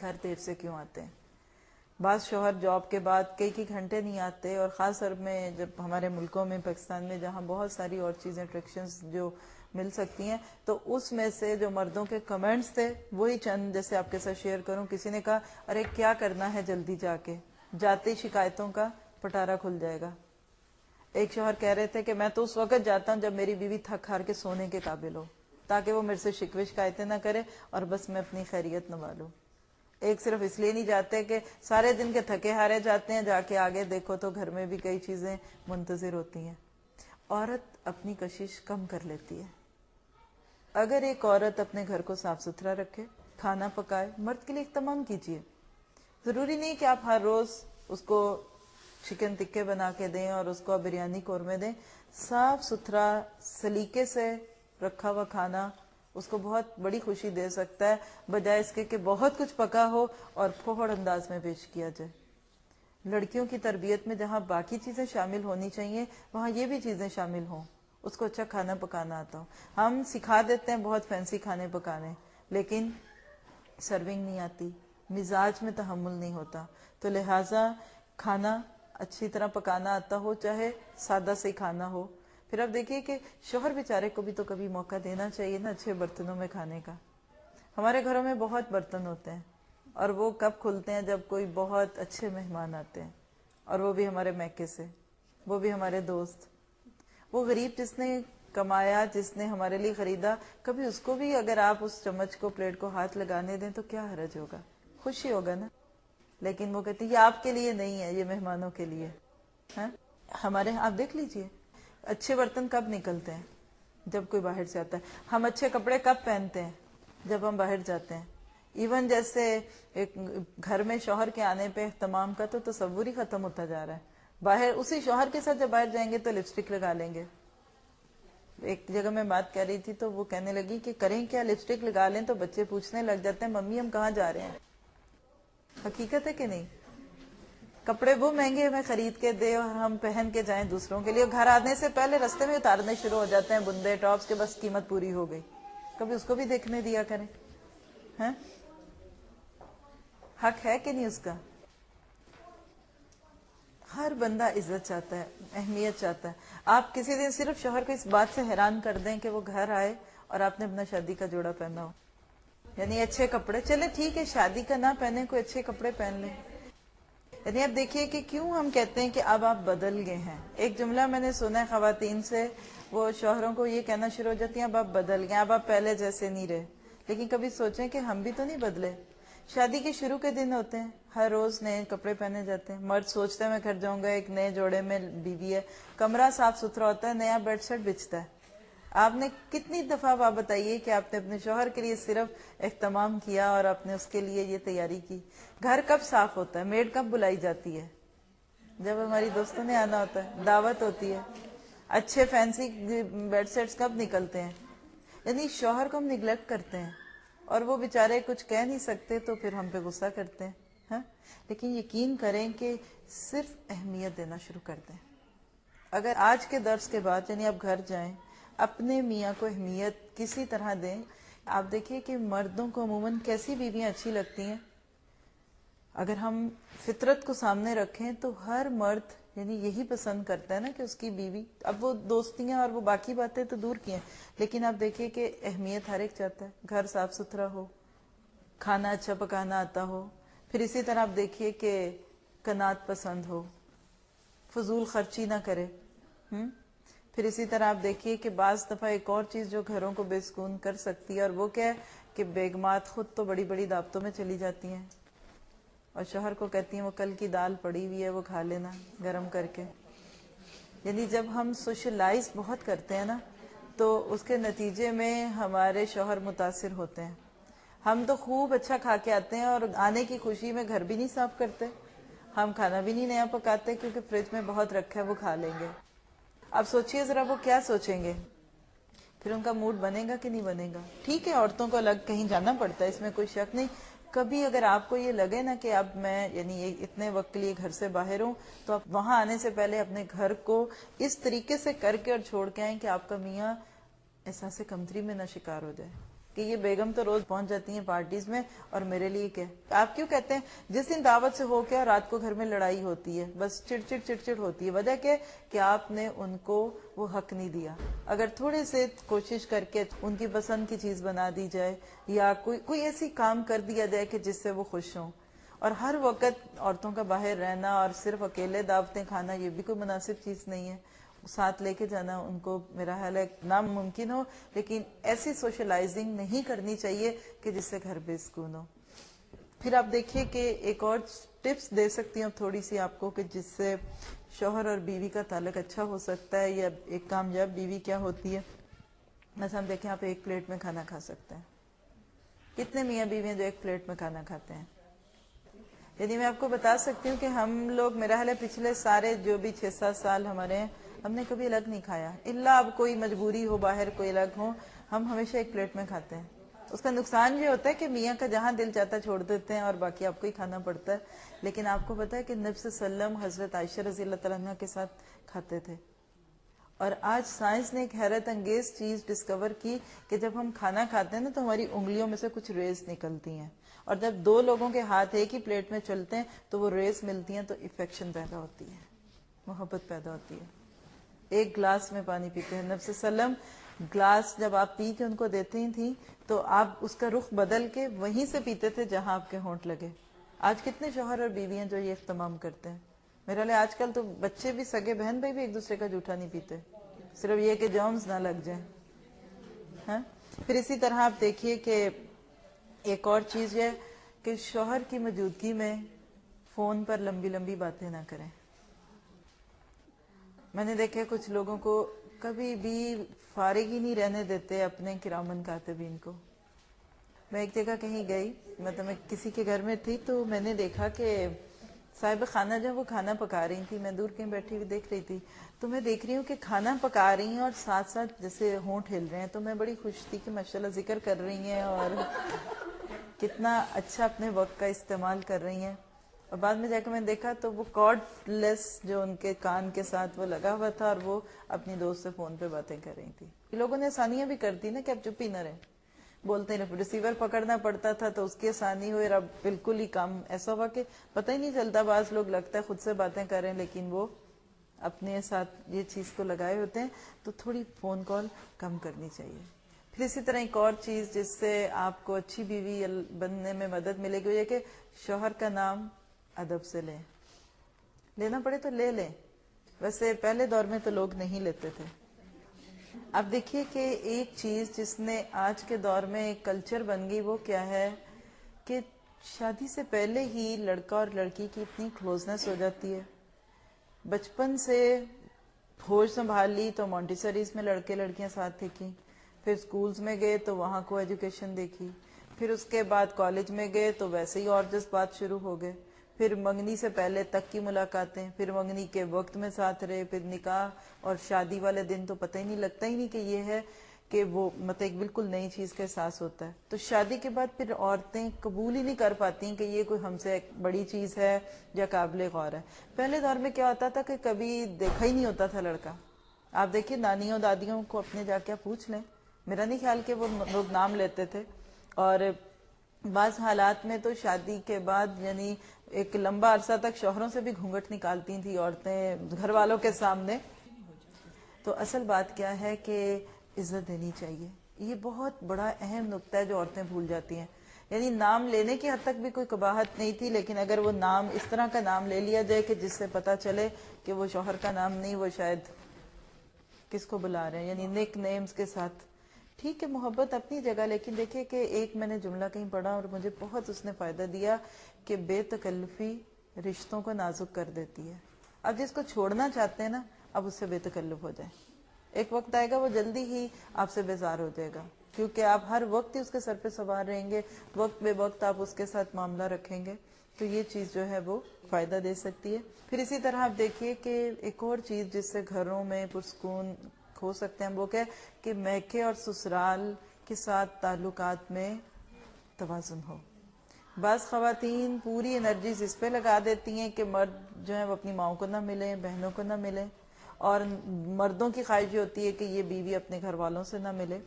گھر دیر سے کیوں آتے ہیں. بعض شوہر جاب کے بعد کئی گھنٹے نہیں آتے، اور خاص طور میں جب ہمارے ملکوں میں، پاکستان میں، جہاں بہت ساری اور چیزیں اٹریکشنز جو مل سکتی ہیں، تو اس میں سے جو مردوں کے کمنٹس تھے وہی چند جیسے آپ کے ساتھ شیئر کروں. کسی نے کہا ارے کیا کرنا ہے جلدی جا کے، جاتے شکایتوں کا پٹارا کھل جائے گا. ایک شوہر کہہ رہے تھے کہ میں تو اس وقت جاتا ہوں جب میری بیوی تھک ہار کے سونے کے قابل ہو، تاکہ وہ میرے سے شکوے شکایتیں نہ کرے اور بس میں اپنی خیریت نوالوں. ایک صرف اس لیے نہیں جاتے کہ سارے دن کے تھکے ہارے جاتے ہیں، جا کے آگے دیکھو تو گھر میں بھی کئی چیزیں منتظر ہوتی ہیں. عورت اپنی کشش کم کر لیتی ہے. اگر ایک عورت اپنے گھر کو صاف ستھرا رکھے، کھانا پکائے، مرد کے لیے اہتمام کیجیے. ضروری نہیں کہ آپ ہر روز اس کو چکن ٹکے بنا کے دیں اور اس کو بریانی قورمے دیں. صاف ستھرا سلیقے سے رکھا ہوا کھانا اس کو بہت بڑی خوشی دے سکتا ہے، بجائے اس کے کہ بہت کچھ پکا ہو اور پھوڑ انداز میں پیش کیا جائے. لڑکیوں کی تربیت میں جہاں باقی چیزیں شامل ہونی چاہیے وہاں یہ بھی چیزیں شامل ہوں. اس کو اچھا کھانا پکانا آتا ہو. ہم سکھا دیتے ہیں بہت فینسی کھانے پکانے، لیکن سرونگ نہیں آتی، مزاج میں تحمل نہیں ہوتا. تو لہٰذا کھانا اچھی طرح پکانا آتا ہو، چاہے سادہ سے کھانا ہو. پھر اب دیکھیے کہ شوہر بیچارے کو بھی تو کبھی موقع دینا چاہیے نا اچھے برتنوں میں کھانے کا. ہمارے گھروں میں بہت برتن ہوتے ہیں، اور وہ کب کھلتے ہیں جب کوئی بہت اچھے مہمان آتے ہیں، اور وہ بھی ہمارے میکے سے، وہ بھی ہمارے دوست. وہ غریب جس نے کمایا، جس نے ہمارے لیے خریدا، کبھی اس کو بھی اگر آپ اس چمچ کو پلیٹ کو ہاتھ لگانے دیں تو کیا حرج ہوگا، خوشی ہوگا نا. لیکن وہ کہتی ہے یہ آپ کے لیے نہیں ہے، یہ مہمانوں کے لیے. ہمارے آپ دیکھ لیجئے اچھے برتن کب نکلتے ہیں؟ جب کوئی باہر سے آتا ہے. ہم اچھے کپڑے کب پہنتے ہیں؟ جب ہم باہر جاتے ہیں. ایون جیسے ایک گھر میں شوہر کے آنے پہ اہتمام کا تو تصور ہی ختم ہوتا جا رہا ہے. باہر اسی شوہر کے ساتھ جب باہر جائیں گے تو لپسٹک لگا لیں گے. ایک جگہ میں بات کر رہی تھی تو وہ کہنے لگی کہ کریں کیا، لپسٹک لگا لیں تو بچے پوچھنے لگ جاتے ہیں ممی ہم کہاں جا رہے ہیں. حقیقت ہے کہ نہیں؟ کپڑے وہ مہنگے ہمیں خرید کے دے اور ہم پہن کے جائیں دوسروں کے لیے، گھر آنے سے پہلے رستے میں اتارنے شروع ہو جاتے ہیں بندے ٹاپس کے، بس قیمت پوری ہو گئی. کبھی اس کو بھی دیکھنے دیا کریں. حق ہے کہ نہیں اس کا؟ ہر بندہ عزت چاہتا ہے، اہمیت چاہتا ہے. آپ کسی دن صرف شوہر کو اس بات سے حیران کر دیں کہ وہ گھر آئے اور آپ نے اپنا شادی کا جوڑا پہنا ہو، یعنی اچھے کپڑے. چلے ٹھیک ہے شادی کا نہ پہنے، کوئی اچھے کپڑے پہن لیں. یعنی اب دیکھیے کہ کیوں ہم کہتے ہیں کہ اب آپ بدل گئے ہیں. ایک جملہ میں نے سنا ہے خواتین سے، وہ شوہروں کو یہ کہنا شروع ہو جاتی ہیں اب آپ بدل گئے، اب آپ پہلے جیسے نہیں رہے. لیکن کبھی سوچیں کہ ہم بھی تو نہیں بدلے. شادی کے شروع کے دن ہوتے ہیں، ہر روز نئے کپڑے پہنے جاتے ہیں. مرد سوچتا ہے میں گھر جاؤں گا ایک نئے جوڑے میں بیوی ہے، کمرہ صاف ستھرا ہوتا ہے، نیا بیڈ شیٹ بچتا ہے. آپ نے کتنی دفعہ آپ بتائیے کہ آپ نے اپنے شوہر کے لیے صرف اہتمام کیا اور آپ نے اس کے لیے یہ تیاری کی. گھر کب صاف ہوتا ہے؟ میڈ کب بلائی جاتی ہے؟ جب ہماری دوستوں نے آنا ہوتا ہے، دعوت ہوتی ہے. اچھے فینسی بیڈ سیٹس کب نکلتے ہیں؟ یعنی شوہر کو ہم نگلیکٹ کرتے ہیں، اور وہ بیچارے کچھ کہہ نہیں سکتے تو پھر ہم پہ غصہ کرتے ہیں. لیکن یقین کریں کہ صرف اہمیت دینا شروع کر دیں. اگر آج کے درس کے بعد یعنی آپ گھر جائیں، اپنے میاں کو اہمیت کسی طرح دیں. آپ دیکھیے کہ مردوں کو عموماً کیسی بیویاں اچھی لگتی ہیں. اگر ہم فطرت کو سامنے رکھیں تو ہر مرد یعنی یہی پسند کرتا ہے نا کہ اس کی بیوی، اب وہ دوستیاں اور وہ باقی باتیں تو دور کی ہیں، لیکن آپ دیکھیے کہ اہمیت ہر ایک چاہتا ہے. گھر صاف ستھرا ہو، کھانا اچھا پکانا آتا ہو. پھر اسی طرح آپ دیکھیے کہ قناعت پسند ہو، فضول خرچی نہ کرے. پھر اسی طرح آپ دیکھیے کہ بعض دفعہ ایک اور چیز جو گھروں کو بے سکون کر سکتی ہے، اور وہ کیا ہے کہ بیگمات خود تو بڑی بڑی دعوتوں میں چلی جاتی ہیں اور شوہر کو کہتی ہیں وہ کل کی دال پڑی ہوئی ہے وہ کھا لینا گرم کر کے. یعنی جب ہم سوشلائز بہت کرتے ہیں نا تو اس کے نتیجے میں ہمارے شوہر متاثر ہوتے ہیں. ہم تو خوب اچھا کھا کے آتے ہیں اور آنے کی خوشی میں گھر بھی نہیں صاف کرتے، ہم کھانا بھی نہیں نیا پکاتے کیونکہ فریج میں بہت رکھا ہے وہ کھا لیں گے. اب سوچئے ذرا وہ کیا سوچیں گے، پھر ان کا موڈ بنے گا کہ نہیں بنے گا. ٹھیک ہے عورتوں کو الگ کہیں جانا پڑتا ہے، اس میں کوئی شک نہیں. کبھی اگر آپ کو یہ لگے نا کہ اب میں یعنی اتنے وقت کے لیے گھر سے باہر ہوں، تو آپ وہاں آنے سے پہلے اپنے گھر کو اس طریقے سے کر کے اور چھوڑ کے آئیں کہ آپ کا میاں احساس کمتری میں نہ شکار ہو جائے. کہ یہ بیگم تو روز پہنچ جاتی ہیں پارٹیز میں اور میرے لیے کیا. آپ کیوں کہتے ہیں جس دن دعوت سے ہو کے رات کو گھر میں لڑائی ہوتی ہے, بس چڑ ہوتی ہے, وجہ کیا کہ آپ نے ان کو وہ حق نہیں دیا. اگر تھوڑے سے کوشش کر کے ان کی پسند کی چیز بنا دی جائے یا کوئی ایسی کام کر دیا جائے کہ جس سے وہ خوش ہوں. اور ہر وقت عورتوں کا باہر رہنا اور صرف اکیلے دعوتیں کھانا یہ بھی کوئی مناسب چیز نہیں ہے. ساتھ لے کے جانا ان کو میرا خیال ہے ناممکن ہو, لیکن ایسی سوشلائزنگ نہیں کرنی چاہیے کہ جس سے گھر بے سکون ہو. پھر آپ دیکھیے کہ ایک اور ٹپس دے سکتی ہوں تھوڑی سی آپ کو کہ جس سے شوہر اور بیوی کا تعلق اچھا ہو سکتا ہے, یا ایک کامیاب بیوی کیا ہوتی ہے. مثلا ہم دیکھیں آپ ایک پلیٹ میں کھانا کھا سکتے ہیں. کتنے میاں بیوی ہیں جو ایک پلیٹ میں کھانا کھاتے ہیں؟ یعنی میں آپ کو بتا سکتی ہوں کہ ہم لوگ میرا حال ہے پچھلے سارے جو بھی 6-7 سال ہمارے ہیں, ہم نے کبھی الگ نہیں کھایا, الا اب کوئی مجبوری ہو باہر کوئی الگ ہو, ہم ہمیشہ ایک پلیٹ میں کھاتے ہیں. اس کا نقصان یہ ہوتا ہے کہ میاں کا جہاں دل چاہتا چھوڑ دیتے ہیں اور باقی آپ کو ہی کھانا پڑتا ہے. لیکن آپ کو پتا ہے کہ نبی صلی اللہ علیہ وسلم حضرت عائشہ رضی اللہ تعالیٰ عنہ کے ساتھ کھاتے تھے. اور آج سائنس نے ایک حیرت انگیز چیز ڈسکور کی کہ جب ہم کھانا کھاتے ہیں نا تو ہماری انگلیوں میں سے کچھ ریز نکلتی ہیں, اور جب دو لوگوں کے ہاتھ ایک ہی پلیٹ میں چلتے ہیں تو وہ ریز ملتی ہیں, تو افیکشن پیدا ہوتی ہے, محبت پیدا ہوتی ہے. ایک گلاس میں پانی پیتے ہیں, نبی صلی اللہ علیہ وسلم گلاس جب آپ پی کے ان کو دیتی تھیں تو آپ اس کا رخ بدل کے وہیں سے پیتے تھے جہاں آپ کے ہونٹ لگے. آج کتنے شوہر اور بیوی ہیں جو یہ اہتمام کرتے ہیں؟ میرا لئے آج کل تو بچے بھی, سگے بہن بھائی بھی ایک دوسرے کا جھوٹا نہیں پیتے, صرف یہ کہ جرمز نہ لگ جائیں. ہاں, پھر اسی طرح آپ دیکھیے کہ ایک اور چیز یہ کہ شوہر کی موجودگی میں فون پر لمبی لمبی باتیں نہ کریں. میں نے دیکھا کچھ لوگوں کو کبھی بھی فارغ ہی نہیں رہنے دیتے اپنے کرامن کاتبین کو. میں ایک جگہ کہیں گئی, مطلب میں کسی کے گھر میں تھی, تو میں نے دیکھا کہ صاحب خانہ جو وہ کھانا پکا رہی تھی, میں دور کہیں بیٹھی ہوئی دیکھ رہی تھی, تو میں دیکھ رہی ہوں کہ کھانا پکا رہی ہیں اور ساتھ ساتھ جیسے ہونٹ ہل رہے ہیں. تو میں بڑی خوش تھی کہ ماشاءاللہ ذکر کر رہی ہیں اور کتنا اچھا اپنے وقت کا استعمال کر رہی ہیں. اور بعد میں جا کے میں نے دیکھا تو وہ کارڈ لیس جو ان کے کان کے ساتھ وہ لگا ہوا تھا, اور وہ اپنی دوست سے فون پہ باتیں کر رہی تھی. لوگوں نے آسانیاں بھی کر دی نا کہ اب چپ ہی نہ رہے, بولتے ہیں. ریسیور پکڑنا پڑتا تھا تو اس کی آسانی ہوئی, اور اب بالکل ہی کام ایسا ہوا کہ پتہ ہی نہیں چلتا. بعض لوگ لگتا ہے خود سے باتیں کر رہے ہیں لیکن وہ اپنے ساتھ یہ چیز کو لگائے ہوتے ہیں. تو تھوڑی فون کال کم کرنی چاہیے. پھر اسی طرح ایک اور چیز جس سے آپ کو اچھی بیوی بننے میں مدد ملے گی, وہ یہ کہ شوہر کا نام ادب سے لیں. لینا پڑے تو لے لیں, ویسے پہلے دور میں تو لوگ نہیں لیتے تھے. اب دیکھیے کہ ایک چیز جس نے آج کے دور میں ایک کلچر بن گئی, وہ کیا ہے کہ شادی سے پہلے ہی لڑکا اور لڑکی کی اتنی کلوزنس ہو جاتی ہے. بچپن سے ہوش سنبھال لی تو مونٹیسریز میں لڑکے لڑکیاں ساتھ دیکھی, پھر سکولز میں گئے تو وہاں کو ایجوکیشن دیکھی, پھر اس کے بعد کالج میں گئے تو ویسے ہی اور جذبات شروع ہو گئے, پھر منگنی سے پہلے تک کی ملاقاتیں, پھر منگنی کے وقت میں ساتھ رہے, پھر نکاح اور شادی والے دن تو پتہ ہی نہیں لگتا ہی نہیں کہ یہ ہے کہ وہ مطلب ایک بالکل نئی چیز کا احساس ہوتا ہے. تو شادی کے بعد پھر عورتیں قبول ہی نہیں کر پاتی کہ یہ کوئی ہم سے ایک بڑی چیز ہے یا قابل غور ہے. پہلے دور میں کیا ہوتا تھا کہ کبھی دیکھا ہی نہیں ہوتا تھا لڑکا. آپ دیکھیے نانیوں دادیوں کو اپنے جا کے پوچھ لیں, میرا نہیں خیال کہ وہ لوگ نام لیتے تھے. اور بعض حالات میں تو شادی کے بعد یعنی ایک لمبا عرصہ تک شوہروں سے بھی گھونگھٹ نکالتی تھیں عورتیں گھر والوں کے سامنے. تو اصل بات کیا ہے کہ عزت دینی چاہیے. یہ بہت بڑا اہم نقطہ ہے جو عورتیں بھول جاتی ہیں. یعنی نام لینے کی حد تک بھی کوئی قباحت نہیں تھی, لیکن اگر وہ نام اس طرح کا نام لے لیا جائے کہ جس سے پتا چلے کہ وہ شوہر کا نام نہیں, وہ شاید کس کو بلا رہے ہیں, یعنی نک نیمز کے ساتھ. ٹھیک ہے محبت اپنی جگہ, لیکن دیکھیے کہ ایک میں نے جملہ کہیں پڑھا اور مجھے بہت اس نے فائدہ دیا کہ بے تکلفی رشتوں کو نازک کر دیتی ہے. اب جس کو چھوڑنا چاہتے ہیں نا, اب اس سے بے تکلف ہو جائے. ایک وقت آئے گا وہ جلدی ہی آپ سے بیزار ہو جائے گا, کیونکہ آپ ہر وقت ہی اس کے سر پہ سوار رہیں گے, وقت بے وقت آپ اس کے ساتھ معاملہ رکھیں گے. تو یہ چیز جو ہے وہ فائدہ دے سکتی ہے. پھر اسی طرح آپ دیکھیے کہ ایک اور چیز جس سے گھروں میں پرسکون ہو سکتے ہیں, وہ کہ میکے اور سسرال کے ساتھ تعلقات میں توازن ہو. بعض خواتین پوری انرجیز اس پہ لگا دیتی ہیں کہ مرد جو ہے وہ اپنی ماؤں کو نہ ملیں, بہنوں کو نہ ملیں, اور مردوں کی خواہش ہوتی ہے کہ یہ بیوی اپنے گھر والوں سے نہ ملے.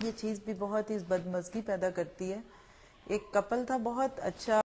یہ چیز بھی بہت ہی بدمزگی پیدا کرتی ہے. ایک کپل تھا بہت اچھا